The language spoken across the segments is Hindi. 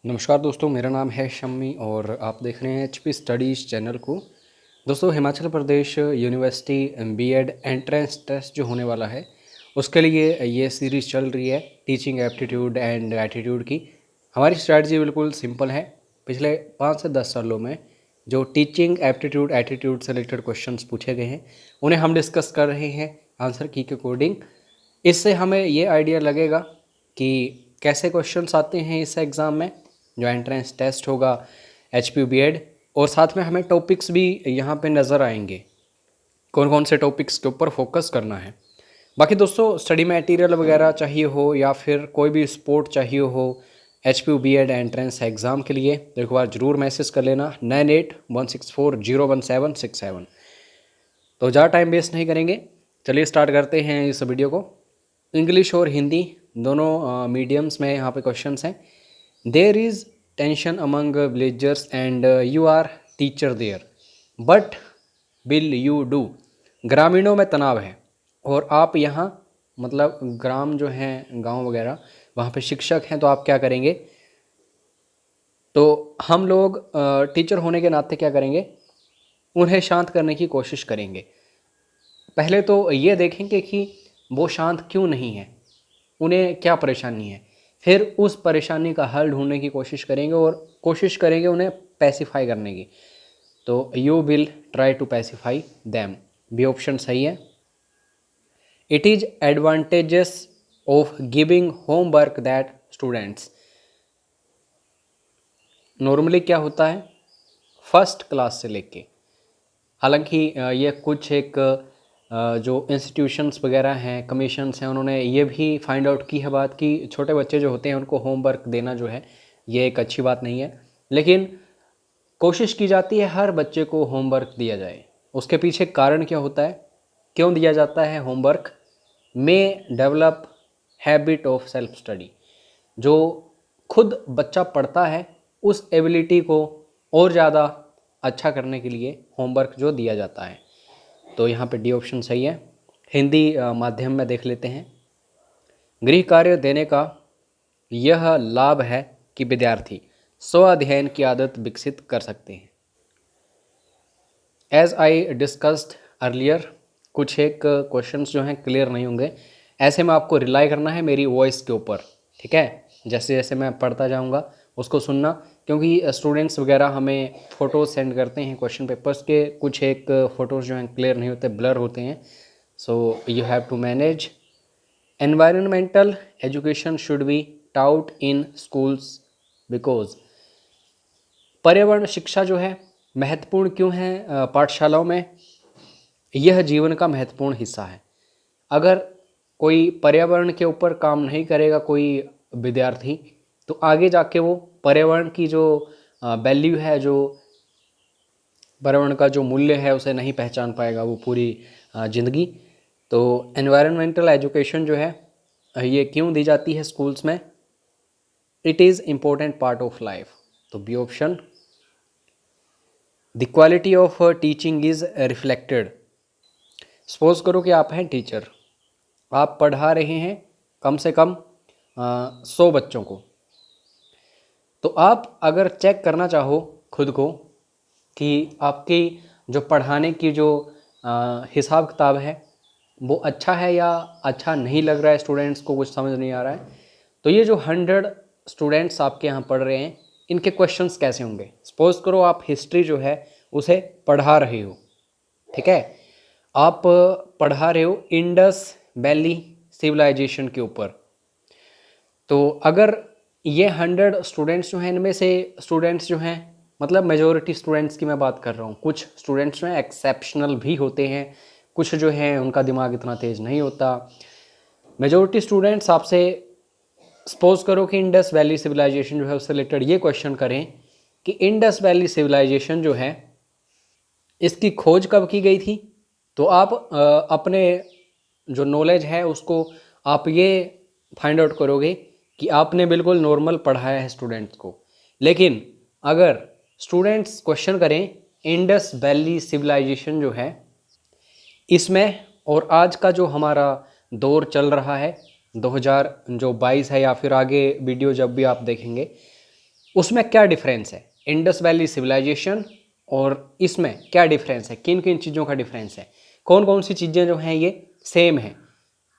नमस्कार दोस्तों, मेरा नाम है शम्मी और आप देख रहे हैं एचपी स्टडीज़ चैनल को। दोस्तों, Himachal Pradesh university BEd entrance test जो होने वाला है उसके लिए ये सीरीज़ चल रही है टीचिंग एप्टीट्यूड एंड एटीट्यूड की। हमारी स्ट्रैटेजी बिल्कुल सिंपल है। पिछले 5 से 10 सालों में जो टीचिंग एप्टीट्यूड एटीट्यूड से रिलेटेड क्वेश्चंस पूछे गए हैं उन्हें हम डिस्कस कर रहे हैं आंसर की के अकॉर्डिंग। इससे हमें ये आइडिया लगेगा कि कैसे क्वेश्चंस आते हैं इस एग्ज़ाम में जो एंट्रेंस टेस्ट होगा एचपी बीएड, और साथ में हमें टॉपिक्स भी यहाँ पे नज़र आएंगे कौन कौन से टॉपिक्स के ऊपर फोकस करना है। बाकी दोस्तों, स्टडी मटेरियल वगैरह चाहिए हो या फिर कोई भी सपोर्ट चाहिए हो एचपी बीएड एंट्रेंस एग्ज़ाम के लिए तो एक बार ज़रूर मैसेज कर लेना 9816401767। तो ज़्यादा टाइम वेस्ट नहीं करेंगे, चलिए स्टार्ट करते हैं इस वीडियो को। इंग्लिश और हिंदी दोनों मीडियम्स में यहाँ पे क्वेश्चंस हैं। There is tension among villagers and you are teacher there, but will you do. ग्रामीणों में तनाव है और आप यहाँ मतलब ग्राम जो हैं गांव वगैरह वहाँ पे शिक्षक हैं, तो आप क्या करेंगे? तो हम लोग टीचर होने के नाते क्या करेंगे? उन्हें शांत करने की कोशिश करेंगे। पहले तो ये देखेंगे कि वो शांत क्यों नहीं है, उन्हें क्या परेशानी है, फिर उस परेशानी का हल ढूंढने की कोशिश करेंगे और कोशिश करेंगे उन्हें पैसिफाई करने की। तो you will try to pacify them, B option सही है। It is advantages of giving homework that students. Normally क्या होता है फर्स्ट क्लास से लेके, हालांकि ये कुछ एक जो इंस्टीट्यूशंस वगैरह हैं, कमीशंस हैं, उन्होंने ये भी फाइंड आउट की है बात कि छोटे बच्चे जो होते हैं उनको होमवर्क देना जो है ये एक अच्छी बात नहीं है, लेकिन कोशिश की जाती है हर बच्चे को होमवर्क दिया जाए। उसके पीछे कारण क्या होता है, क्यों दिया जाता है होमवर्क? में develop habit of self study. जो खुद बच्चा पढ़ता है उस एबिलिटी को और ज़्यादा अच्छा करने के लिए होमवर्क जो दिया जाता है। तो यहाँ पे डी ऑप्शन सही है। हिंदी माध्यम में देख लेते हैं। गृह कार्य देने का यह लाभ है कि विद्यार्थी स्व अध्ययन की आदत विकसित कर सकते हैं। एज आई डिस्कस्ड अर्लियर, कुछ एक क्वेश्चंस जो हैं क्लियर नहीं होंगे, ऐसे में आपको रिलाई करना है मेरी वॉइस के ऊपर, ठीक है? जैसे जैसे मैं पढ़ता जाऊंगा उसको सुनना, क्योंकि स्टूडेंट्स वगैरह हमें फ़ोटोज़ सेंड करते हैं क्वेश्चन पेपर्स के, कुछ एक फ़ोटोज़ जो हैं क्लियर नहीं होते, ब्लर होते हैं। So you have to manage. Environmental education should be taught in schools because. पर्यावरण शिक्षा जो है महत्वपूर्ण क्यों है पाठशालाओं में? यह जीवन का महत्वपूर्ण हिस्सा है। अगर कोई पर्यावरण के ऊपर काम नहीं करेगा कोई विद्यार्थी, तो आगे जाके वो पर्यावरण की जो वैल्यू है, जो पर्यावरण का जो मूल्य है उसे नहीं पहचान पाएगा वो पूरी ज़िंदगी। तो एनवायरमेंटल एजुकेशन जो है ये क्यों दी जाती है स्कूल्स में? It is important part of life. तो B option. The quality of teaching is reflected. Suppose करो कि आप हैं टीचर, आप पढ़ा रहे हैं कम से कम 100 बच्चों को, तो आप अगर चेक करना चाहो खुद को कि आपकी जो पढ़ाने की जो हिसाब किताब है वो अच्छा है या अच्छा नहीं लग रहा है, स्टूडेंट्स को कुछ समझ नहीं आ रहा है, तो ये जो 100 स्टूडेंट्स आपके यहाँ पढ़ रहे हैं इनके क्वेश्चंस कैसे होंगे? सपोज करो आप हिस्ट्री जो है उसे पढ़ा रहे हो, ठीक है? आप पढ़ा रहे हो इंडस वैली सिविलाइजेशन के ऊपर। तो अगर ये 100 स्टूडेंट्स जो हैं, इनमें से स्टूडेंट्स जो हैं, मतलब मेजॉरिटी स्टूडेंट्स की मैं बात कर रहा हूँ, कुछ स्टूडेंट्स जो हैं एक्सेप्शनल भी होते हैं, कुछ जो हैं उनका दिमाग इतना तेज़ नहीं होता। मेजॉरिटी स्टूडेंट्स आपसे सपोज करो कि इंडस वैली सिविलाइजेशन जो है उससे रिलेटेड ये क्वेश्चन करें कि इंडस वैली सिविलाइजेशन जो है इसकी खोज कब की गई थी, तो आप अपने जो नॉलेज है उसको आप ये फाइंड आउट करोगे कि आपने बिल्कुल नॉर्मल पढ़ाया है स्टूडेंट्स को। लेकिन अगर स्टूडेंट्स क्वेश्चन करें इंडस वैली सिविलाइजेशन जो है इसमें, और आज का जो हमारा दौर चल रहा है 2022 है या फिर आगे वीडियो जब भी आप देखेंगे, उसमें क्या डिफरेंस है, इंडस वैली सिविलाइजेशन और इसमें क्या डिफरेंस है, किन किन चीज़ों का डिफरेंस है, कौन कौन सी चीज़ें जो हैं ये सेम हैं,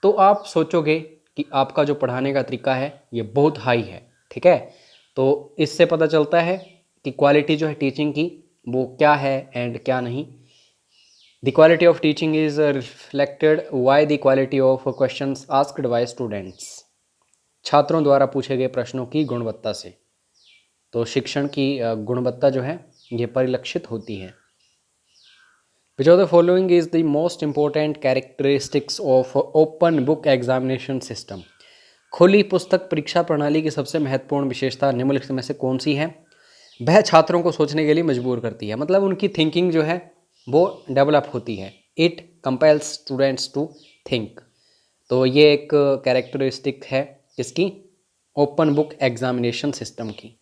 तो आप सोचोगे कि आपका जो पढ़ाने का तरीका है ये बहुत हाई है। ठीक है, तो इससे पता चलता है कि क्वालिटी जो है टीचिंग की वो क्या है एंड क्या नहीं। The quality of teaching is reflected why the quality of questions asked by students, छात्रों द्वारा पूछे गए प्रश्नों की गुणवत्ता से। तो शिक्षण की गुणवत्ता जो है ये परिलक्षित होती है। Which of the following is the most important characteristics of open book examination system, खुली पुस्तक परीक्षा प्रणाली की सबसे महत्वपूर्ण विशेषता निम्नलिखित में से कौन सी है। वह छात्रों को सोचने के लिए मजबूर करती है, मतलब उनकी थिंकिंग जो है वो डेवलप होती है। It compels students to think, तो ये एक कैरेक्टरिस्टिक है किसकी, ओपन बुक एग्जामिनेशन सिस्टम की।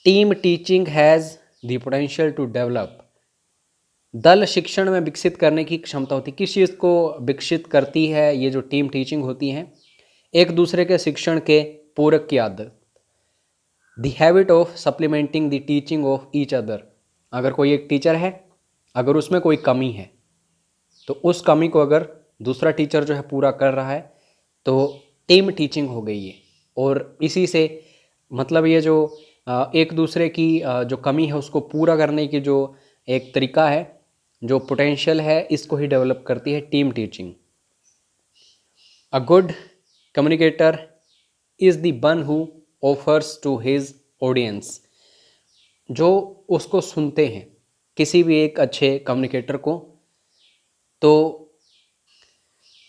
Team teaching has the potential to develop, दल शिक्षण में विकसित करने की क्षमता होती है। किस चीज़ को विकसित करती है ये जो टीम टीचिंग होती है, एक दूसरे के शिक्षण के पूरक की आदत। The habit of supplementing the teaching of each other, अगर कोई एक टीचर है, अगर उसमें कोई कमी है तो उस कमी को अगर दूसरा टीचर जो है पूरा कर रहा है तो टीम टीचिंग हो गई है। और इसी से मतलब ये जो एक दूसरे की जो कमी है उसको पूरा करने की जो एक तरीका है, जो पोटेंशियल है, इसको ही डेवलप करती है team teaching. A good communicator is the one who offers to his audience, जो उसको सुनते हैं किसी भी एक अच्छे कम्युनिकेटर को, तो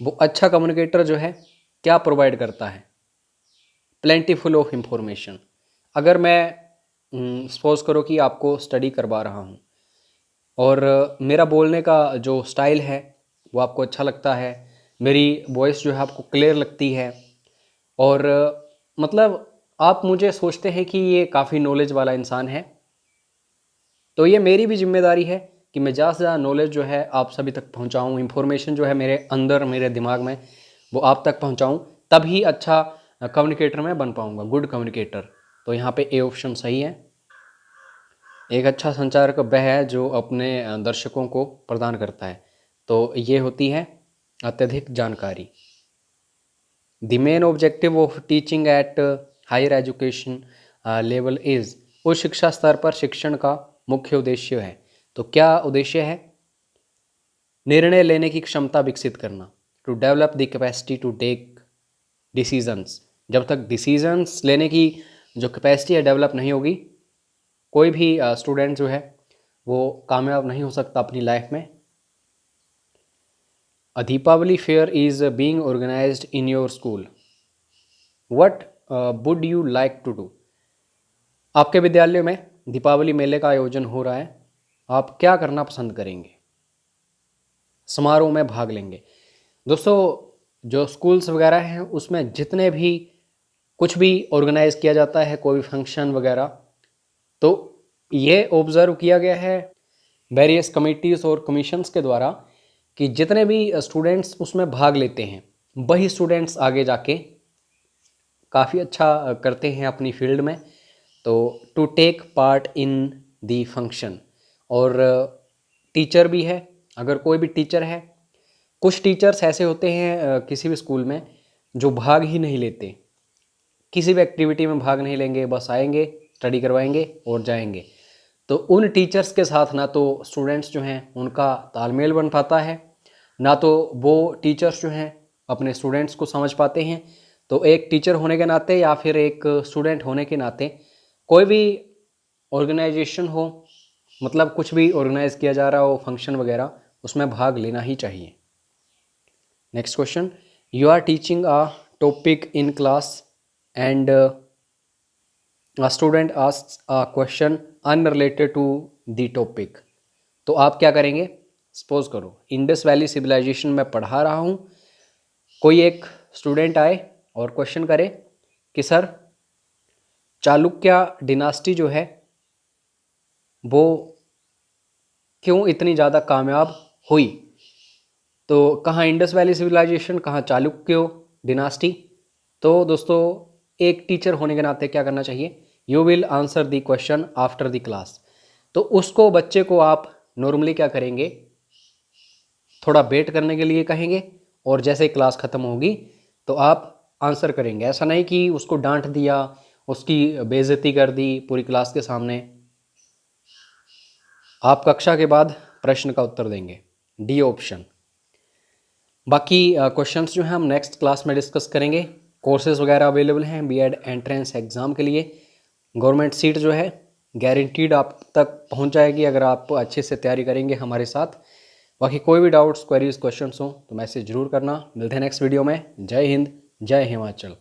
वो अच्छा कम्युनिकेटर जो है क्या प्रोवाइड करता है, प्लेंटीफुल ऑफ इंफॉर्मेशन। अगर मैं सपोज करो कि आपको स्टडी करवा रहा हूँ और मेरा बोलने का जो स्टाइल है वो आपको अच्छा लगता है, मेरी वॉइस जो है आपको क्लियर लगती है और मतलब आप मुझे सोचते हैं कि ये काफ़ी नॉलेज वाला इंसान है, तो ये मेरी भी जिम्मेदारी है कि मैं ज़्यादा से ज़्यादा नॉलेज जो है आप सभी तक पहुंचाऊं, इंफॉर्मेशन जो है मेरे अंदर मेरे दिमाग में वो आप तक पहुंचाऊं, तभी अच्छा कम्युनिकेटर मैं बन पाऊंगा, गुड कम्युनिकेटर। तो यहाँ पे ए ऑप्शन सही है। एक अच्छा संचारक वह है जो अपने दर्शकों को प्रदान करता है, तो ये होती है अत्यधिक जानकारी। The main objective of teaching at higher education level is, उच्च शिक्षा स्तर पर शिक्षण का मुख्य उद्देश्य है। तो क्या उद्देश्य है, निर्णय लेने की क्षमता विकसित करना, to develop the capacity to take decisions. जब तक डिसीजंस लेने की जो कैपेसिटी है डेवलप नहीं होगी, कोई भी स्टूडेंट जो है वो कामयाब नहीं हो सकता अपनी लाइफ में। A Deepawali fair is being organised in your school, what would you like to do. आपके विद्यालय में दीपावली मेले का आयोजन हो रहा है, आप क्या करना पसंद करेंगे, समारोह में भाग लेंगे। दोस्तों जो स्कूल्स वगैरह हैं उसमें जितने भी कुछ भी ऑर्गेनाइज किया जाता है, कोई भी फंक्शन वगैरह, तो ये ऑब्ज़र्व किया गया है वेरियस कमिटीज़ और कमीशंस के द्वारा कि जितने भी स्टूडेंट्स उसमें भाग लेते हैं वही स्टूडेंट्स आगे जाके काफ़ी अच्छा करते हैं अपनी फील्ड में। तो to take part in the function, और टीचर भी है, अगर कोई भी टीचर है, कुछ टीचर्स ऐसे होते हैं किसी भी स्कूल में जो भाग ही नहीं लेते, किसी भी एक्टिविटी में भाग नहीं लेंगे, बस आएंगे स्टडी करवाएंगे और जाएंगे। तो उन टीचर्स के साथ ना तो स्टूडेंट्स जो हैं उनका तालमेल बन पाता है, ना तो वो टीचर्स जो हैं अपने स्टूडेंट्स को समझ पाते हैं। तो एक टीचर होने के नाते या फिर एक स्टूडेंट होने के नाते कोई भी ऑर्गेनाइजेशन हो, मतलब कुछ भी ऑर्गेनाइज किया जा रहा हो फंक्शन वगैरह, उसमें भाग लेना ही चाहिए। Next question, you are teaching a topic in class and a student asks a question unrelated to the topic, तो आप क्या करेंगे, सपोज करो इंडस वैली सिविलाइजेशन में पढ़ा रहा हूँ, कोई एक स्टूडेंट आए और क्वेश्चन करे कि सर चालुक्य डिनास्टी जो है वो क्यों इतनी ज़्यादा कामयाब हुई। तो कहाँ इंडस वैली सिविलाइजेशन, कहाँ चालुक्य डिनास्टी। तो दोस्तों एक टीचर होने के नाते क्या करना चाहिए, you will answer the question after the class. तो उसको बच्चे को आप नॉर्मली क्या करेंगे, थोड़ा वेट करने के लिए कहेंगे और जैसे ही क्लास ख़त्म होगी तो आप आंसर करेंगे। ऐसा नहीं कि उसको डांट दिया, उसकी बेइज्जती कर दी पूरी क्लास के सामने। आप कक्षा के बाद प्रश्न का उत्तर देंगे, डी ऑप्शन। बाकी क्वेश्चंस जो हैं हम नेक्स्ट क्लास में डिस्कस करेंगे। कोर्सेज वगैरह अवेलेबल हैं बीएड एंट्रेंस एग्ज़ाम के लिए। गवर्नमेंट सीट जो है गारंटीड आप तक पहुंच जाएगी अगर आप अच्छे से तैयारी करेंगे हमारे साथ। बाकी कोई भी डाउट्स क्वेरीज क्वेश्चंस हो तो मैसेज जरूर करना। मिलते हैं नेक्स्ट वीडियो में। जय हिंद, जय हिमाचल।